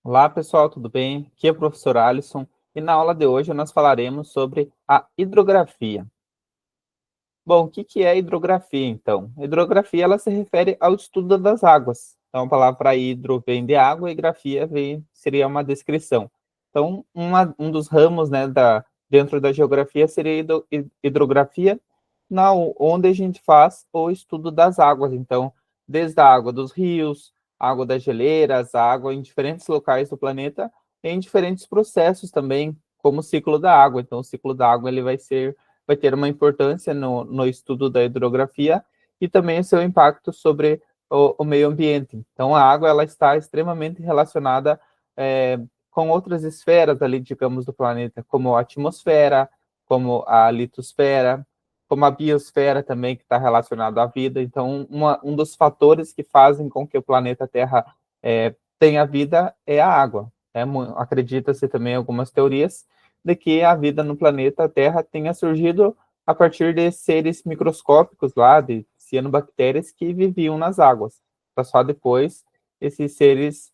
Olá, pessoal, tudo bem? Aqui é o professor Alisson e na aula de hoje nós falaremos sobre a hidrografia. Bom, o que é a hidrografia, então? A hidrografia ela se refere ao estudo das águas. Então, a palavra hidro vem de água e grafia seria uma descrição. Então, um dos ramos, né, dentro da geografia seria a hidrografia, onde a gente faz o estudo das águas. Então, desde a água dos rios, água das geleiras, a água em diferentes locais do planeta, em diferentes processos também, como o ciclo da água. Então, o ciclo da água ele vai ter uma importância no estudo da hidrografia e também o seu impacto sobre o meio ambiente. Então, a água ela está extremamente relacionada com outras esferas ali, digamos, do planeta, como a atmosfera, como a litosfera, como a biosfera também, que está relacionado à vida. Então, um dos fatores que fazem com que o planeta Terra tenha vida é a água. Acredita-se também em algumas teorias de que a vida no planeta Terra tenha surgido a partir de seres microscópicos lá, de cianobactérias que viviam nas águas, para só depois esses seres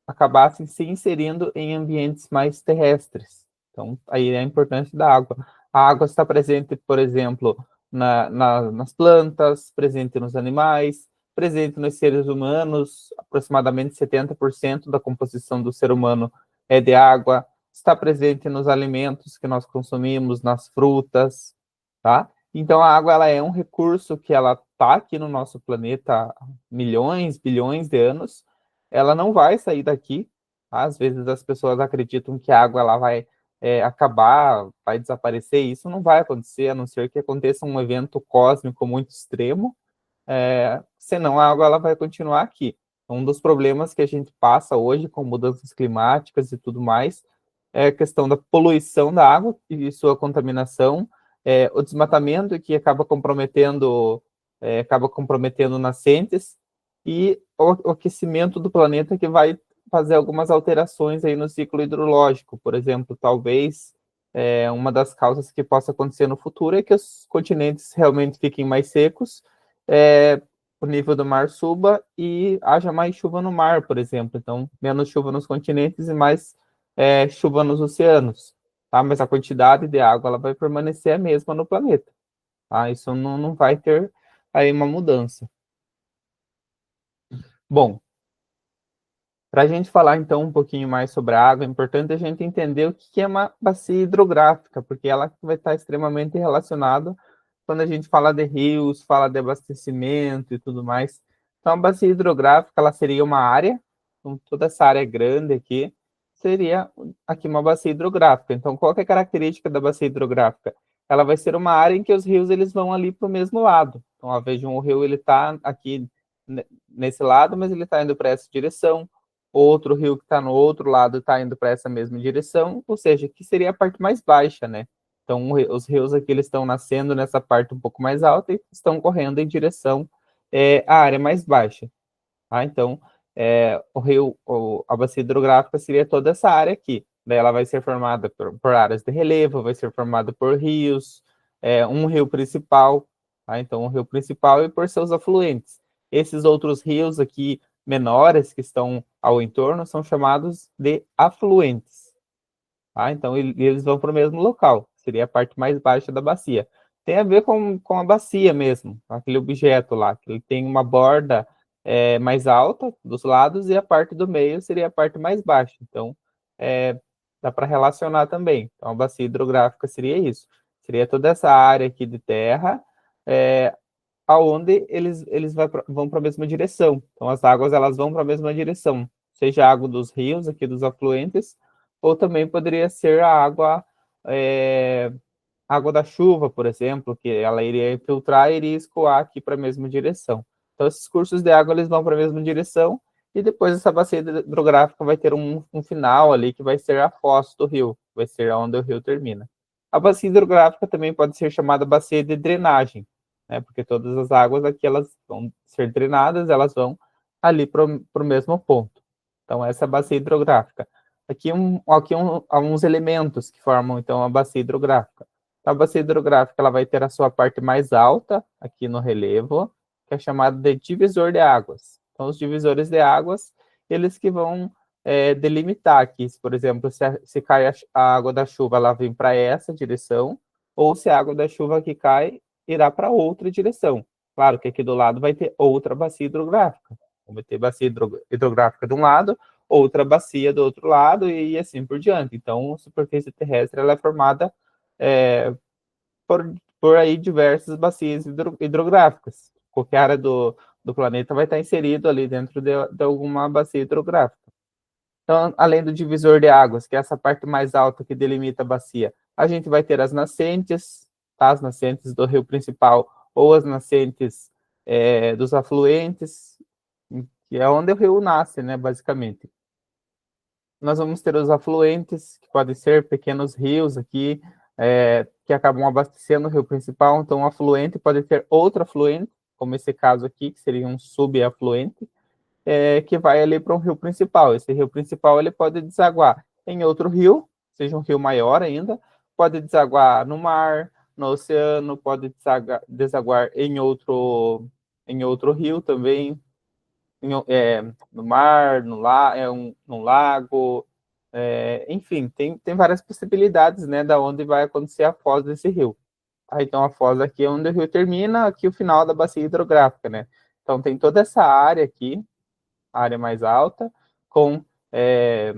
acabassem se inserindo em ambientes mais terrestres. Então, aí é a importância da água. A água está presente, por exemplo, nas plantas, presente nos animais, presente nos seres humanos, aproximadamente 70% da composição do ser humano é de água, está presente nos alimentos que nós consumimos, nas frutas, tá? Então a água ela é um recurso que ela está aqui no nosso planeta há milhões, bilhões de anos. Ela não vai sair daqui. Tá? Às vezes as pessoas acreditam que a água ela vai acabar, vai desaparecer. Isso não vai acontecer, a não ser que aconteça um evento cósmico muito extremo. Senão a água ela vai continuar aqui. Um dos problemas que a gente passa hoje com mudanças climáticas e tudo mais é a questão da poluição da água e sua contaminação, o desmatamento que acaba comprometendo nascentes e o aquecimento do planeta que vai fazer algumas alterações aí no ciclo hidrológico. Por exemplo, talvez uma das causas que possa acontecer no futuro é que os continentes realmente fiquem mais secos, o nível do mar suba e haja mais chuva no mar, por exemplo. Então, menos chuva nos continentes e mais chuva nos oceanos. Tá? Mas a quantidade de água ela vai permanecer a mesma no planeta. Tá? Isso não vai ter aí uma mudança. Bom, para a gente falar então um pouquinho mais sobre a água, é importante a gente entender o que é uma bacia hidrográfica, porque ela vai estar extremamente relacionada quando a gente fala de rios, fala de abastecimento e tudo mais. Então, a bacia hidrográfica ela seria uma área, então, toda essa área grande aqui, seria aqui uma bacia hidrográfica. Então, qual que é a característica da bacia hidrográfica? Ela vai ser uma área em que os rios eles vão ali para o mesmo lado. Então, vejam, o rio ele está aqui nesse lado, mas ele está indo para essa direção. Outro rio que está no outro lado está indo para essa mesma direção, ou seja, que seria a parte mais baixa, né? Então, os rios aqui eles estão nascendo nessa parte um pouco mais alta e estão correndo em direção à área mais baixa. Tá? Então, a bacia hidrográfica seria toda essa área aqui. Daí ela vai ser formada por áreas de relevo, vai ser formada por rios, um rio principal, tá? Então, um rio principal e por seus afluentes. Esses outros rios aqui menores que estão ao entorno são chamados de afluentes. Tá? Então, eles vão para o mesmo local, seria a parte mais baixa da bacia. Tem a ver com a bacia mesmo, aquele objeto lá, que ele tem uma borda mais alta dos lados e a parte do meio seria a parte mais baixa. Então, dá para relacionar também. Então, a bacia hidrográfica seria isso. Seria toda essa área aqui de terra, aonde eles vão para a mesma direção. Então, as águas elas vão para a mesma direção, seja a água dos rios, aqui dos afluentes, ou também poderia ser a água da chuva, por exemplo, que ela iria infiltrar e iria escoar aqui para a mesma direção. Então, esses cursos de água eles vão para a mesma direção e depois essa bacia hidrográfica vai ter um final ali que vai ser a foz do rio, vai ser onde o rio termina. A bacia hidrográfica também pode ser chamada bacia de drenagem, né? Porque todas as águas aqui elas vão ser drenadas, elas vão ali para o mesmo ponto. Então, essa é a bacia hidrográfica. Aqui alguns elementos que formam, então, a bacia hidrográfica. Então, a bacia hidrográfica ela vai ter a sua parte mais alta, aqui no relevo, que é chamado de divisor de águas. Então, os divisores de águas, eles que vão delimitar aqui, se, por exemplo, se cai a água da chuva, ela vem para essa direção, ou se a água da chuva que cai irá para outra direção. Claro que aqui do lado vai ter outra bacia hidrográfica. Vai ter bacia hidrográfica de um lado, outra bacia do outro lado e assim por diante. Então, a superfície terrestre ela é formada por aí diversas bacias hidrográficas. Qualquer área do planeta vai estar inserido ali dentro de alguma bacia hidrográfica. Então, além do divisor de águas, que é essa parte mais alta que delimita a bacia, a gente vai ter as nascentes, tá? As nascentes do rio principal ou as nascentes dos afluentes, que é onde o rio nasce, né, basicamente. Nós vamos ter os afluentes, que podem ser pequenos rios aqui, que acabam abastecendo o rio principal. Então, um afluente pode ter outro afluente, como esse caso aqui, que seria um subafluente, que vai ali para um rio principal. Esse rio principal ele pode desaguar em outro rio, seja um rio maior ainda, pode desaguar no mar, no oceano, pode desaguar em outro rio também, no mar, no lago, enfim, tem várias possibilidades, né, da onde vai acontecer a foz desse rio. Então, a foz aqui é onde o rio termina, aqui o final da bacia hidrográfica, né? Então, tem toda essa área aqui, a área mais alta, com, é,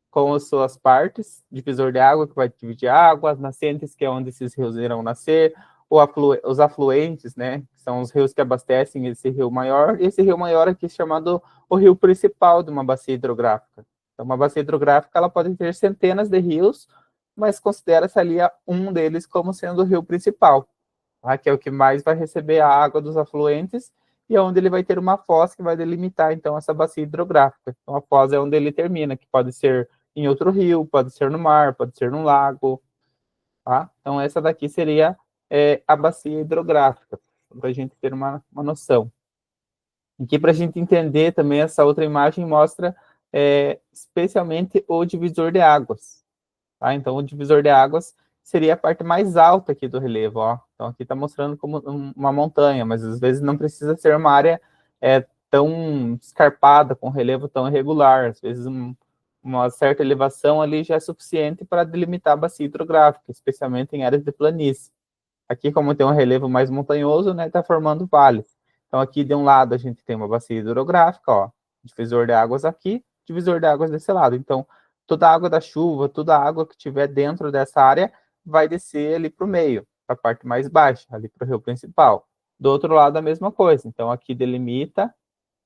com as suas partes, divisor de água, que vai dividir água, as nascentes, que é onde esses rios irão nascer, os afluentes, né, que são os rios que abastecem esse rio maior, e esse rio maior aqui chamado o rio principal de uma bacia hidrográfica. Então, uma bacia hidrográfica, ela pode ter centenas de rios, mas considera-se ali um deles como sendo o rio principal, tá? Que é o que mais vai receber a água dos afluentes, e é onde ele vai ter uma foz que vai delimitar, então, essa bacia hidrográfica. Então, a foz é onde ele termina, que pode ser em outro rio, pode ser no mar, pode ser no lago, tá? Então, essa daqui seria a bacia hidrográfica, para a gente ter uma noção. Aqui, para a gente entender também, essa outra imagem mostra especialmente o divisor de águas. Tá? Então, o divisor de águas seria a parte mais alta aqui do relevo. Ó. Então, aqui está mostrando como uma montanha, mas às vezes não precisa ser uma área tão escarpada, com relevo tão irregular. Às vezes, uma certa elevação ali já é suficiente para delimitar a bacia hidrográfica, especialmente em áreas de planície. Aqui, como tem um relevo mais montanhoso, né, está formando vales. Então, aqui de um lado a gente tem uma bacia hidrográfica, ó, divisor de águas aqui, divisor de águas desse lado. Então, toda a água da chuva, toda a água que tiver dentro dessa área vai descer ali para o meio, para a parte mais baixa, ali para o rio principal. Do outro lado, a mesma coisa. Então, aqui delimita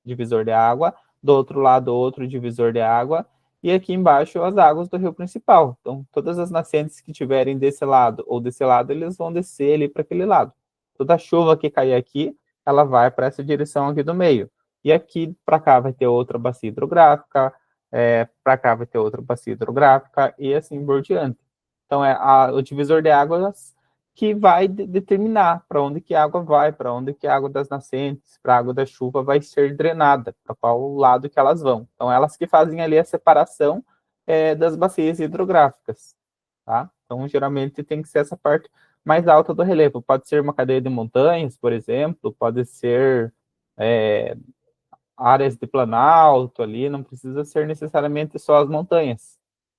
divisor de água, do outro lado, outro divisor de água, e aqui embaixo as águas do rio principal. Então, todas as nascentes que tiverem desse lado ou desse lado, eles vão descer ali para aquele lado. Toda a chuva que cair aqui, ela vai para essa direção aqui do meio. E aqui para cá vai ter outra bacia hidrográfica, para cá vai ter outra bacia hidrográfica, e assim por diante. Então, o divisor de águas que vai determinar para onde que a água vai, para onde que a água das nascentes, para a água da chuva vai ser drenada, para qual lado que elas vão. Então, elas que fazem ali a separação das bacias hidrográficas, tá? Então, geralmente tem que ser essa parte mais alta do relevo. Pode ser uma cadeia de montanhas, por exemplo, pode ser áreas de planalto ali, não precisa ser necessariamente só as montanhas.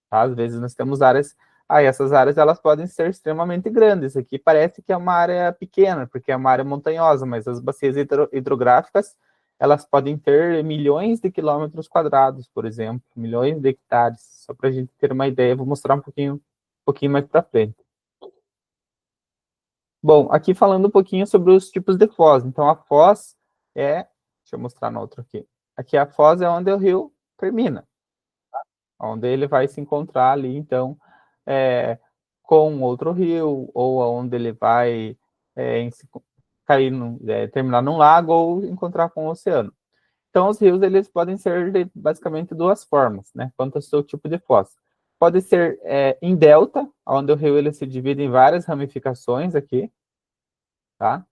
Tá? Às vezes nós temos áreas, essas áreas elas podem ser extremamente grandes. Aqui parece que é uma área pequena, porque é uma área montanhosa, mas as bacias hidrográficas, elas podem ter milhões de quilômetros quadrados, por exemplo, milhões de hectares, só para a gente ter uma ideia. Vou mostrar um pouquinho mais para frente. Bom, aqui falando um pouquinho sobre os tipos de foz. Então, a foz deixa eu mostrar no outro aqui. Aqui a foz é onde o rio termina, onde ele vai se encontrar ali, então, com outro rio, ou onde ele vai cair terminar num lago, ou encontrar com o oceano. Então, os rios, eles podem ser de basicamente duas formas, né, quanto ao seu tipo de foz. Pode ser em delta, onde o rio ele se divide em várias ramificações aqui, tá?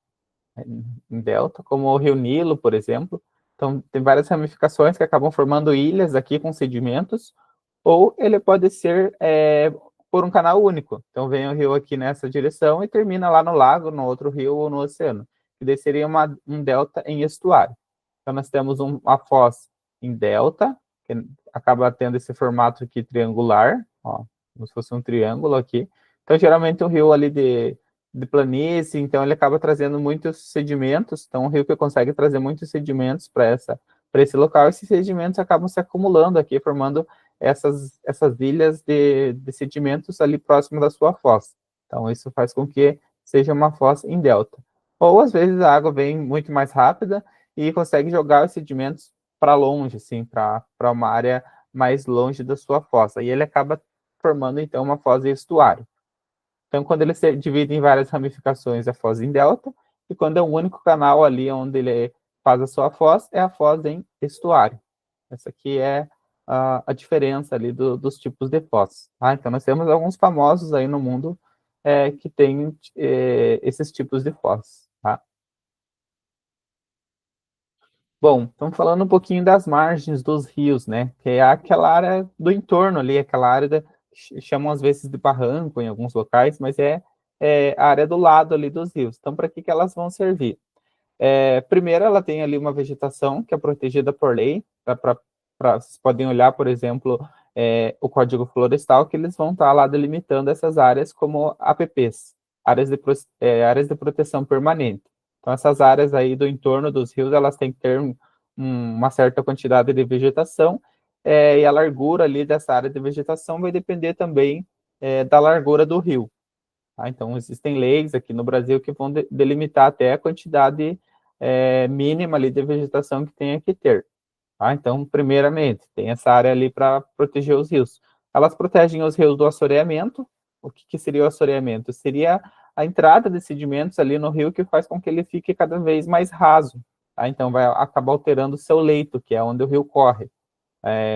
Em delta, como o Rio Nilo, por exemplo. Então, tem várias ramificações que acabam formando ilhas aqui com sedimentos, ou ele pode ser por um canal único. Então, vem o rio aqui nessa direção e termina lá no lago, no outro rio ou no oceano. E daí seria um delta em estuário. Então, nós temos uma foz em delta, que acaba tendo esse formato aqui triangular, ó, como se fosse um triângulo aqui. Então, geralmente, um rio ali de planície, então ele acaba trazendo muitos sedimentos, então um rio que consegue trazer muitos sedimentos para esse local, esses sedimentos acabam se acumulando aqui, formando essas ilhas de sedimentos ali próximo da sua foz. Então, isso faz com que seja uma foz em delta. Ou, às vezes, a água vem muito mais rápida e consegue jogar os sedimentos para longe, assim, para uma área mais longe da sua foz. E ele acaba formando, então, uma foz em estuário. Então, quando ele se divide em várias ramificações, é a foz em delta, e quando é um único canal ali onde ele faz a sua foz, é a foz em estuário. Essa aqui é a diferença ali dos tipos de foz. Tá? Então, nós temos alguns famosos aí no mundo que têm esses tipos de foz. Tá? Bom, estamos falando um pouquinho das margens dos rios, né? Que é aquela área do entorno ali, aquela área que chamam às vezes de barranco em alguns locais, mas é a área do lado ali dos rios. Então, para que elas vão servir? Primeiro, ela tem ali uma vegetação que é protegida por lei. Vocês podem olhar, por exemplo, o Código Florestal, que eles vão estar lá delimitando essas áreas como APPs, áreas de proteção permanente. Então, essas áreas aí do entorno dos rios, elas têm que ter uma certa quantidade de vegetação, e a largura ali dessa área de vegetação vai depender também da largura do rio. Tá? Então, existem leis aqui no Brasil que vão delimitar até a quantidade mínima ali de vegetação que tenha que ter. Tá? Então, primeiramente, tem essa área ali para proteger os rios. Elas protegem os rios do assoreamento. O que seria o assoreamento? Seria a entrada de sedimentos ali no rio que faz com que ele fique cada vez mais raso. Tá? Então, vai acabar alterando o seu leito, que é onde o rio corre.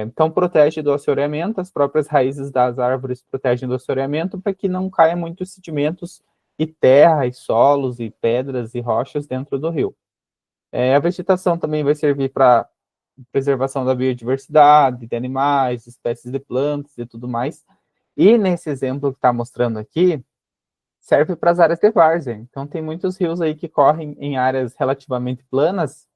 Então, protege do assoreamento, as próprias raízes das árvores protegem do assoreamento para que não caia muitos sedimentos e terra, e solos, e pedras, e rochas dentro do rio. A vegetação também vai servir para preservação da biodiversidade, de animais, espécies de plantas e tudo mais. E nesse exemplo que está mostrando aqui, serve para as áreas de várzea. Então, tem muitos rios aí que correm em áreas relativamente planas.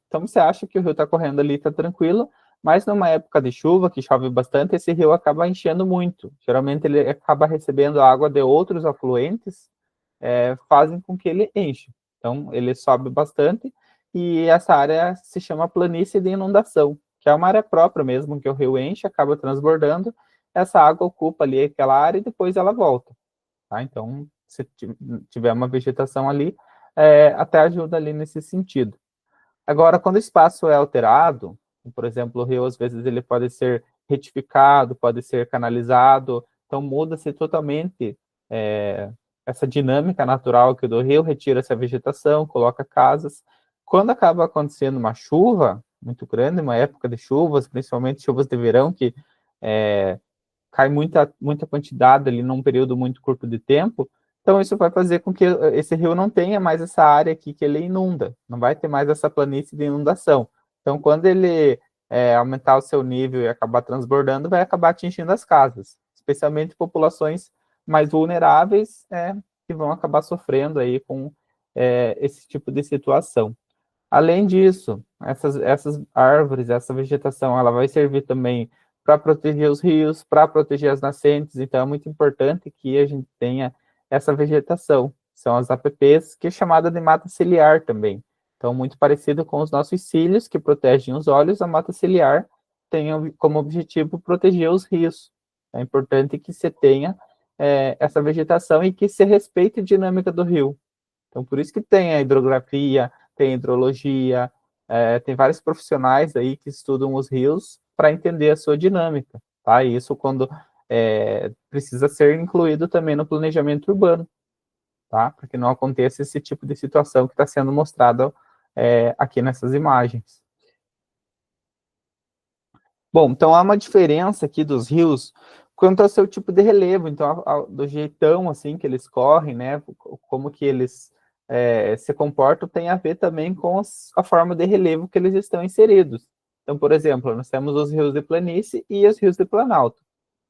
Então, você acha que o rio está correndo ali, está tranquilo, mas numa época de chuva, que chove bastante, esse rio acaba enchendo muito. Geralmente, ele acaba recebendo água de outros afluentes, fazem com que ele enche. Então, ele sobe bastante e essa área se chama planície de inundação, que é uma área própria mesmo, que o rio enche, acaba transbordando, essa água ocupa ali aquela área e depois ela volta. Tá? Então, se tiver uma vegetação ali, até ajuda ali nesse sentido. Agora, quando o espaço é alterado, por exemplo, o rio, às vezes, ele pode ser retificado, pode ser canalizado, então muda-se totalmente essa dinâmica natural aqui do rio, retira essa vegetação, coloca casas. Quando acaba acontecendo uma chuva muito grande, uma época de chuvas, principalmente chuvas de verão, que cai muita quantidade ali num período muito curto de tempo, então isso vai fazer com que esse rio não tenha mais essa área aqui que ele inunda, não vai ter mais essa planície de inundação. Então, quando ele aumentar o seu nível e acabar transbordando, vai acabar atingindo as casas, especialmente populações mais vulneráveis que vão acabar sofrendo aí com esse tipo de situação. Além disso, essas árvores, essa vegetação, ela vai servir também para proteger os rios, para proteger as nascentes, então é muito importante que a gente tenha essa vegetação. São as APPs, que é chamada de mata ciliar também. Então, muito parecido com os nossos cílios, que protegem os olhos, a mata ciliar tem como objetivo proteger os rios. É importante que se tenha essa vegetação e que se respeite a dinâmica do rio. Então, por isso que tem a hidrografia, tem a hidrologia, tem vários profissionais aí que estudam os rios para entender a sua dinâmica, tá? E isso quando precisa ser incluído também no planejamento urbano, tá? Para que não aconteça esse tipo de situação que está sendo mostrado aqui nessas imagens. Bom, então há uma diferença aqui dos rios quanto ao seu tipo de relevo, então do jeitão assim que eles correm, né? Como que eles se comportam tem a ver também com a forma de relevo que eles estão inseridos. Então, por exemplo, nós temos os rios de planície e os rios de planalto.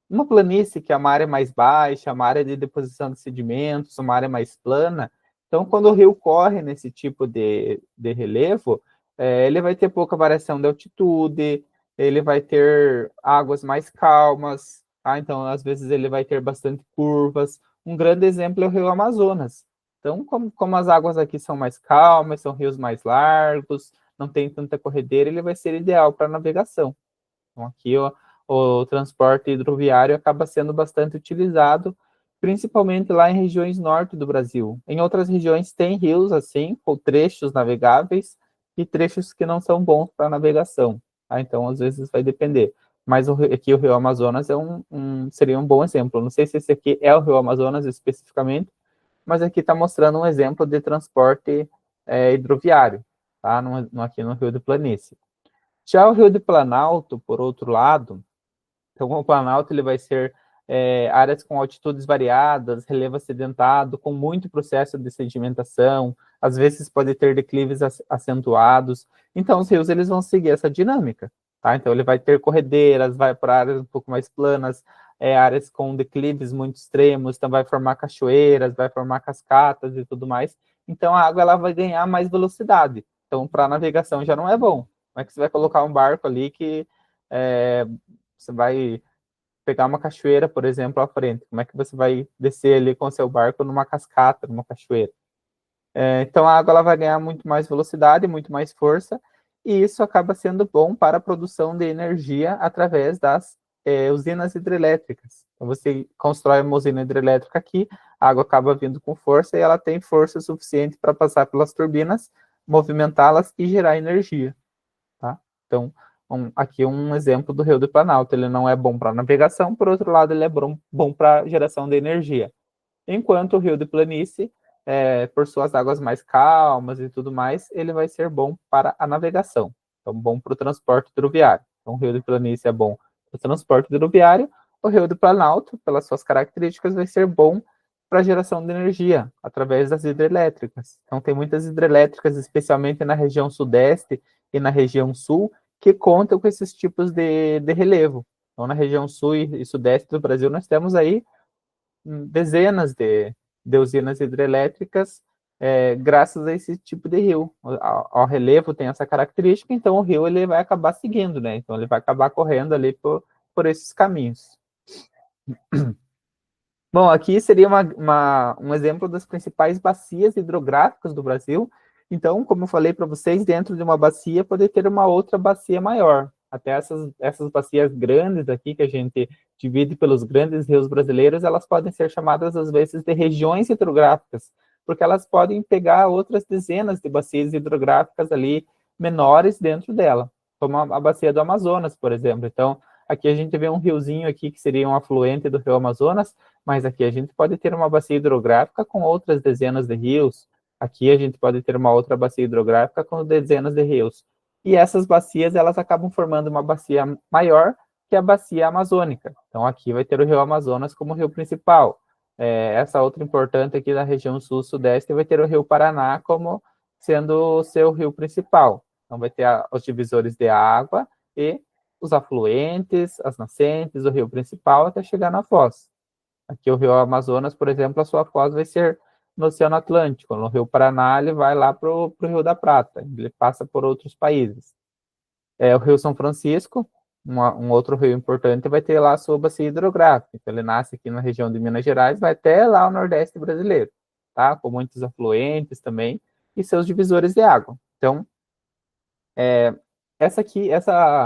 Uma planície, que é uma área mais baixa, uma área de deposição de sedimentos, uma área mais plana, então quando o rio corre nesse tipo de relevo, ele vai ter pouca variação de altitude, ele vai ter águas mais calmas, tá? Então, às vezes, ele vai ter bastante curvas. Um grande exemplo é o Rio Amazonas. Então, como as águas aqui são mais calmas, são rios mais largos, não tem tanta corredeira, ele vai ser ideal para navegação. Então, aqui o transporte hidroviário acaba sendo bastante utilizado, principalmente lá em regiões norte do Brasil. Em outras regiões tem rios assim, com trechos navegáveis e trechos que não são bons para navegação. Tá? Então, às vezes vai depender. Mas aqui o Rio Amazonas seria um bom exemplo. Não sei se esse aqui é o Rio Amazonas especificamente, mas aqui está mostrando um exemplo de transporte hidroviário, tá? Aqui no Rio de Planície. Já o Rio de Planalto, por outro lado, então o Planalto ele vai ser áreas com altitudes variadas, relevo acidentado, com muito processo de sedimentação, às vezes pode ter declives acentuados. Então os rios eles vão seguir essa dinâmica, tá? Então ele vai ter corredeiras, vai para áreas um pouco mais planas, áreas com declives muito extremos, então vai formar cachoeiras, vai formar cascatas e tudo mais. Então a água ela vai ganhar mais velocidade. Então para navegação já não é bom. Como é que você vai colocar um barco ali que você vai pegar uma cachoeira, por exemplo, à frente? Como é que você vai descer ali com o seu barco numa cascata, numa cachoeira? Então a água ela vai ganhar muito mais velocidade, muito mais força, e isso acaba sendo bom para a produção de energia através das usinas hidrelétricas. Então você constrói uma usina hidrelétrica aqui, a água acaba vindo com força e ela tem força suficiente para passar pelas turbinas, movimentá-las e gerar energia. Tá? Então, aqui um exemplo do Rio do Planalto. Ele não é bom para navegação, por outro lado, ele é bom para geração de energia. Enquanto o Rio de Planície, por suas águas mais calmas e tudo mais, ele vai ser bom para a navegação. Então, bom para o transporte hidroviário. Então, o Rio de Planície é bom para o transporte hidroviário. O Rio do Planalto, pelas suas características, vai ser bom para geração de energia, através das hidrelétricas. Então, tem muitas hidrelétricas, especialmente na região sudeste e na região sul, que contam com esses tipos de relevo. Então, na região sul e sudeste do Brasil, nós temos aí dezenas de usinas hidrelétricas graças a esse tipo de rio. O relevo tem essa característica, então o rio ele vai acabar seguindo, né? Então ele vai acabar correndo ali por esses caminhos. Bom, aqui seria um exemplo das principais bacias hidrográficas do Brasil. Então, como eu falei para vocês, dentro de uma bacia pode ter uma outra bacia maior. Até essas bacias grandes aqui, que a gente divide pelos grandes rios brasileiros, elas podem ser chamadas, às vezes, de regiões hidrográficas, porque elas podem pegar outras dezenas de bacias hidrográficas ali menores dentro dela, como a bacia do Amazonas, por exemplo. Então, aqui a gente vê um riozinho aqui que seria um afluente do rio Amazonas, mas aqui a gente pode ter uma bacia hidrográfica com outras dezenas de rios. Aqui a gente pode ter uma outra bacia hidrográfica com dezenas de rios. E essas bacias, elas acabam formando uma bacia maior, que é a bacia amazônica. Então aqui vai ter o rio Amazonas como rio principal. Essa outra importante aqui da região sul-sudeste vai ter o rio Paraná como sendo o seu rio principal. Então vai ter os divisores de água e os afluentes, as nascentes, o rio principal até chegar na foz. Aqui o rio Amazonas, por exemplo, a sua foz vai ser no Oceano Atlântico. No rio Paraná, ele vai lá para o Rio da Prata. Ele passa por outros países. O rio São Francisco, um outro rio importante, vai ter lá a sua bacia hidrográfica. Então, ele nasce aqui na região de Minas Gerais, vai até lá o Nordeste brasileiro, tá? Com muitos afluentes também e seus divisores de água. Então, essa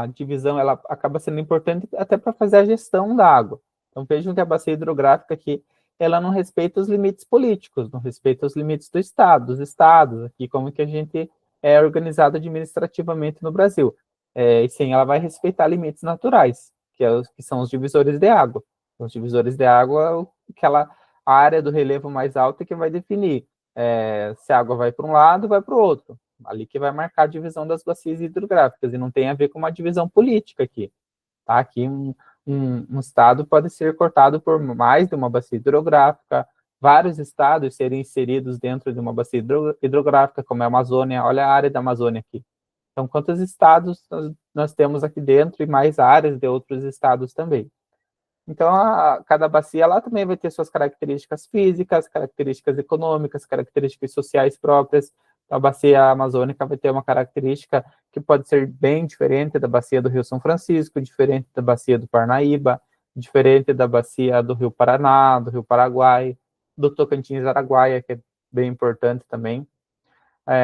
divisão, ela acaba sendo importante até para fazer a gestão da água. Então, vejam que a bacia hidrográfica aqui, ela não respeita os limites políticos, não respeita os limites do Estado, dos estados, aqui como que a gente é organizado administrativamente no Brasil. E sim, ela vai respeitar limites naturais, que são os divisores de água. Os divisores de água, aquela área do relevo mais alta que vai definir se a água vai para um lado, vai para o outro. Ali que vai marcar a divisão das bacias hidrográficas, e não tem a ver com uma divisão política aqui. Tá? Aqui um estado pode ser cortado por mais de uma bacia hidrográfica, vários estados serem inseridos dentro de uma bacia hidrográfica, como a Amazônia. Olha a área da Amazônia aqui. Então, quantos estados nós temos aqui dentro e mais áreas de outros estados também. Então, cada bacia ela também vai ter suas características físicas, características econômicas, características sociais próprias. A bacia amazônica vai ter uma característica que pode ser bem diferente da bacia do Rio São Francisco, diferente da bacia do Parnaíba, diferente da bacia do Rio Paraná, do Rio Paraguai, do Tocantins-Araguaia, que é bem importante também.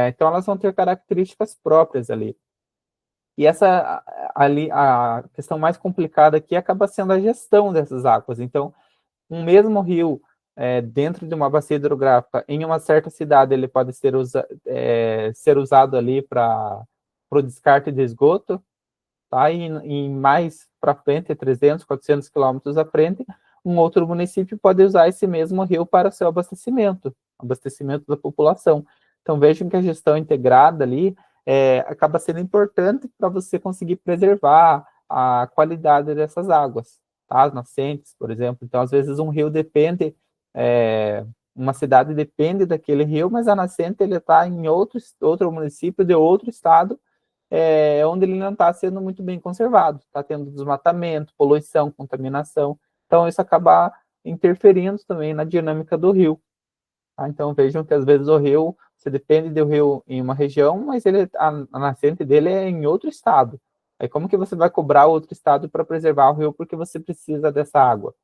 Então, elas vão ter características próprias ali. E essa ali, a questão mais complicada aqui acaba sendo a gestão dessas águas. Então, um mesmo rio dentro de uma bacia hidrográfica, em uma certa cidade, ele pode ser usado ali para o descarte de esgoto, tá? E mais para frente, 300, 400 quilômetros à frente, um outro município pode usar esse mesmo rio para seu abastecimento da população. Então, vejam que a gestão integrada ali acaba sendo importante para você conseguir preservar a qualidade dessas águas, tá? As nascentes, por exemplo. Então, às vezes, um rio depende, uma cidade depende daquele rio, mas a nascente ele está em outro município de outro estado, onde ele não está sendo muito bem conservado, está tendo desmatamento, poluição, contaminação. Então, isso acaba interferindo também na dinâmica do rio. Tá? Então, vejam que às vezes o rio, você depende do rio em uma região, mas a nascente dele é em outro estado. Aí, como que você vai cobrar outro estado para preservar o rio porque você precisa dessa água?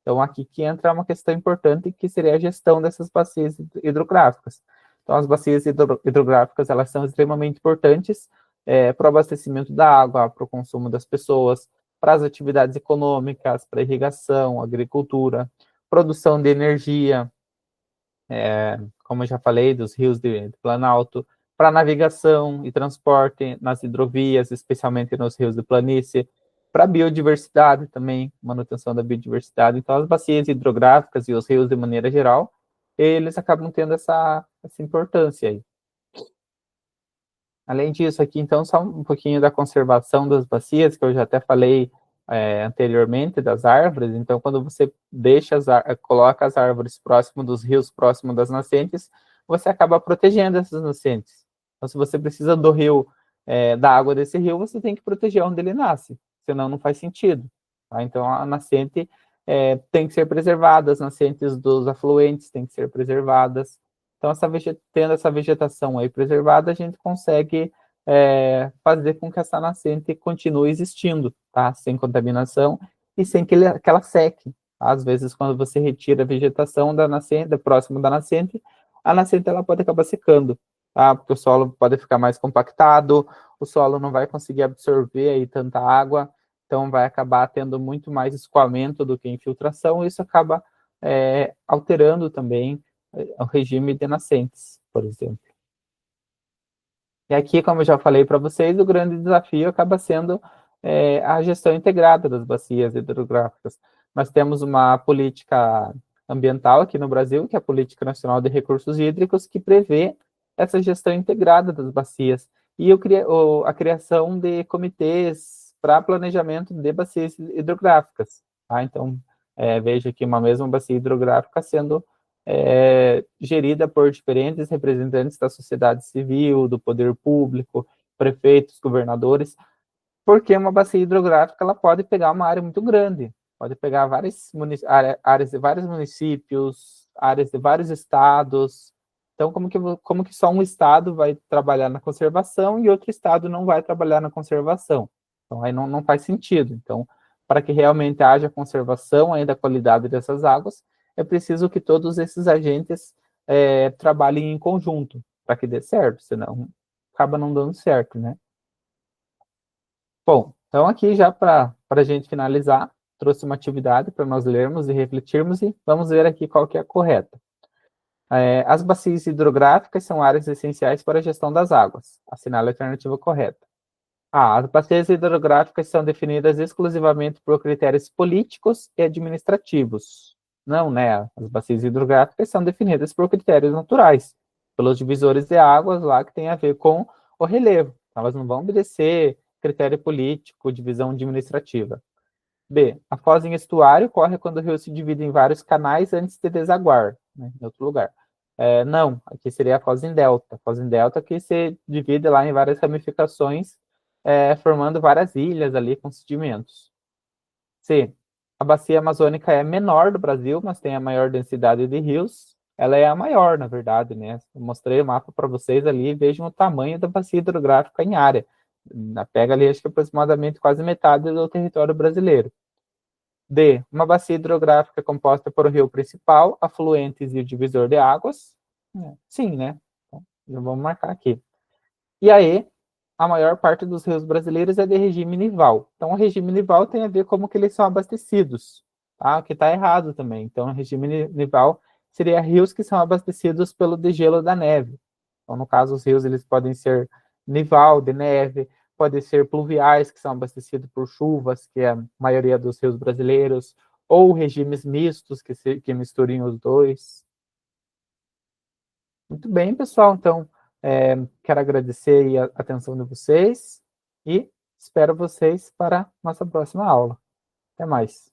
Então, aqui que entra uma questão importante, que seria a gestão dessas bacias hidrográficas. Então, as bacias hidrográficas, elas são extremamente importantes para o abastecimento da água, para o consumo das pessoas, para as atividades econômicas, para irrigação, agricultura, produção de energia, como eu já falei, dos rios de Planalto, para navegação e transporte nas hidrovias, especialmente nos rios de planície, para biodiversidade também, manutenção da biodiversidade. Então, as bacias hidrográficas e os rios, de maneira geral, eles acabam tendo essa importância aí. Além disso, aqui, então, só um pouquinho da conservação das bacias, que eu já até falei anteriormente, das árvores. Então, quando você coloca as árvores próximo dos rios, próximo das nascentes, você acaba protegendo essas nascentes. Então, se você precisa do rio, da água desse rio, você tem que proteger onde ele nasce, senão não faz sentido. Tá? Então, a nascente tem que ser preservada, as nascentes dos afluentes têm que ser preservadas. Então, tendo essa vegetação aí preservada, a gente consegue fazer com que essa nascente continue existindo, tá? Sem contaminação e sem que ela seque. Tá? Às vezes, quando você retira a vegetação da nascente, próximo da nascente, a nascente ela pode acabar secando, tá? Porque o solo pode ficar mais compactado, o solo não vai conseguir absorver aí tanta água, então vai acabar tendo muito mais escoamento do que infiltração, e isso acaba alterando também o regime de nascentes, por exemplo. E aqui, como eu já falei para vocês, o grande desafio acaba sendo a gestão integrada das bacias hidrográficas. Nós temos uma política ambiental aqui no Brasil, que é a Política Nacional de Recursos Hídricos, que prevê essa gestão integrada das bacias e a criação de comitês para planejamento de bacias hidrográficas. Tá? Então, veja aqui uma mesma bacia hidrográfica sendo gerida por diferentes representantes da sociedade civil, do poder público, prefeitos, governadores, porque uma bacia hidrográfica ela pode pegar uma área muito grande, pode pegar áreas de vários municípios, áreas de vários estados. Então, como que só um estado vai trabalhar na conservação e outro estado não vai trabalhar na conservação? Então, aí não faz sentido. Então, para que realmente haja conservação aí da qualidade dessas águas, é preciso que todos esses agentes trabalhem em conjunto para que dê certo, senão acaba não dando certo, né? Bom, então aqui já para a gente finalizar, trouxe uma atividade para nós lermos e refletirmos e vamos ver aqui qual que é a correta. As bacias hidrográficas são áreas essenciais para a gestão das águas. Assinale a alternativa correta. As bacias hidrográficas são definidas exclusivamente por critérios políticos e administrativos. Não, né? As bacias hidrográficas são definidas por critérios naturais, pelos divisores de águas lá que tem a ver com o relevo. Elas não vão obedecer critério político, divisão administrativa. B. A foz em estuário ocorre quando o rio se divide em vários canais antes de desaguar, né, em outro lugar. Não, aqui seria a foz em delta. A foz em delta que se divide lá em várias ramificações, formando várias ilhas ali com sedimentos. C. A bacia amazônica é menor do Brasil, mas tem a maior densidade de rios. ela é a maior, na verdade, né? Eu mostrei o mapa para vocês ali e vejam o tamanho da bacia hidrográfica em área. Pega ali, acho que aproximadamente quase metade do território brasileiro. D, uma bacia hidrográfica composta por um rio principal, afluentes e o divisor de águas. Sim, né? Então, já vamos marcar aqui. E aí, a maior parte dos rios brasileiros é de regime nival. Então, o regime nival tem a ver como que eles são abastecidos, tá? O que está errado também. Então, o regime nival seria rios que são abastecidos pelo degelo da neve. Então, no caso, os rios eles podem ser nival, de neve, podem ser pluviais, que são abastecidos por chuvas, que é a maioria dos rios brasileiros, ou regimes mistos, que misturem os dois. Muito bem, pessoal. Então, quero agradecer a atenção de vocês e espero vocês para a nossa próxima aula. Até mais.